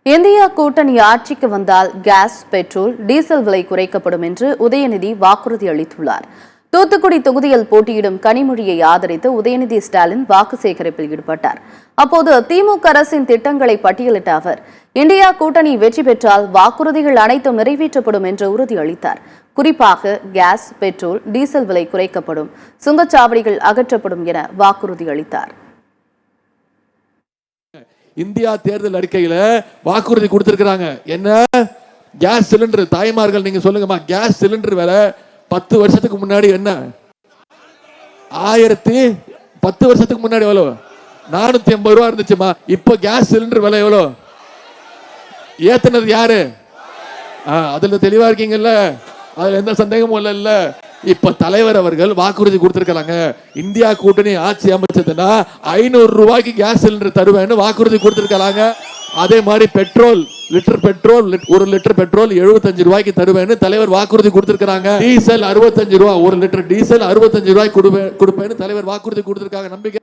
India கூட்டணி ஆட்சிக்கு வந்தால் கேஸ், பெட்ரோல், டீசல் விலை குறைக்கப்படும் என்று உதயநிதி வாக்குறுதி அளித்துள்ளார். தூத்துக்குடி தொகுதியில் போட்டியிடும் கனிமொழியை ஆதரித்து உதயநிதி ஸ்டாலின் வாக்கு சேகரிப்பில் ஈடுபட்டார். அப்போது திமுக அரசின் திட்டங்களை பட்டியலிட்ட அவர், இந்தியா கூட்டணி வெற்றி பெற்றால் வாக்குறுதிகள் அனைத்தும் நிறைவேற்றப்படும் என்று உறுதியளித்தார். குறிப்பாக கேஸ், பெட்ரோல், டீசல் விலை குறைக்கப்படும், சுங்கச்சாவடிகள் அகற்றப்படும் என வாக்குறுதி அளித்தார். இந்தியா தேர்தல் அறிக்கையில வாக்குறுதி கொடுத்திருக்கிறாங்க. என்ன? Gas cylinder. தாய்மார்கள் நீங்க சொல்லுங்கம்மா, கேஸ் சிலிண்டர் விலை 10 வருஷத்துக்கு முன்னாடி என்ன? 10 வருஷத்துக்கு முன்னாடி எவ்வளவு? 480 ரூபா இருந்துச்சுமா. இப்ப கேஸ் சிலிண்டர் விலை எவ்வளவு? ஏத்துனது யாரு? அதுல தெளிவா இருக்கீங்கல்ல, அதுல எந்த சந்தேகமும் இல்ல. இப்ப தலைவர் அவர்கள் வாக்குறுதி கொடுத்திருக்காங்க, இந்தியா கூட்டணி ஆட்சி அமைச்சதுன்னா 500 ரூபாய்க்கு கேஸ் சிலிண்டர் தருவேன்னு வாக்குறுதி கொடுத்திருக்காங்க. அதே மாதிரி பெட்ரோல் 1 லிட்டர் பெட்ரோல் 75 ரூபாய்க்கு தருவேன்னு தலைவர் வாக்குறுதி கொடுத்திருக்காங்க. டீசல் 65 ரூபாய், 1 லிட்டர் டீசல் 65 ரூபாய்க்கு கொடுப்பேன்னு தலைவர் வாக்குறுதி கொடுத்திருக்காங்க. நம்பிக்கை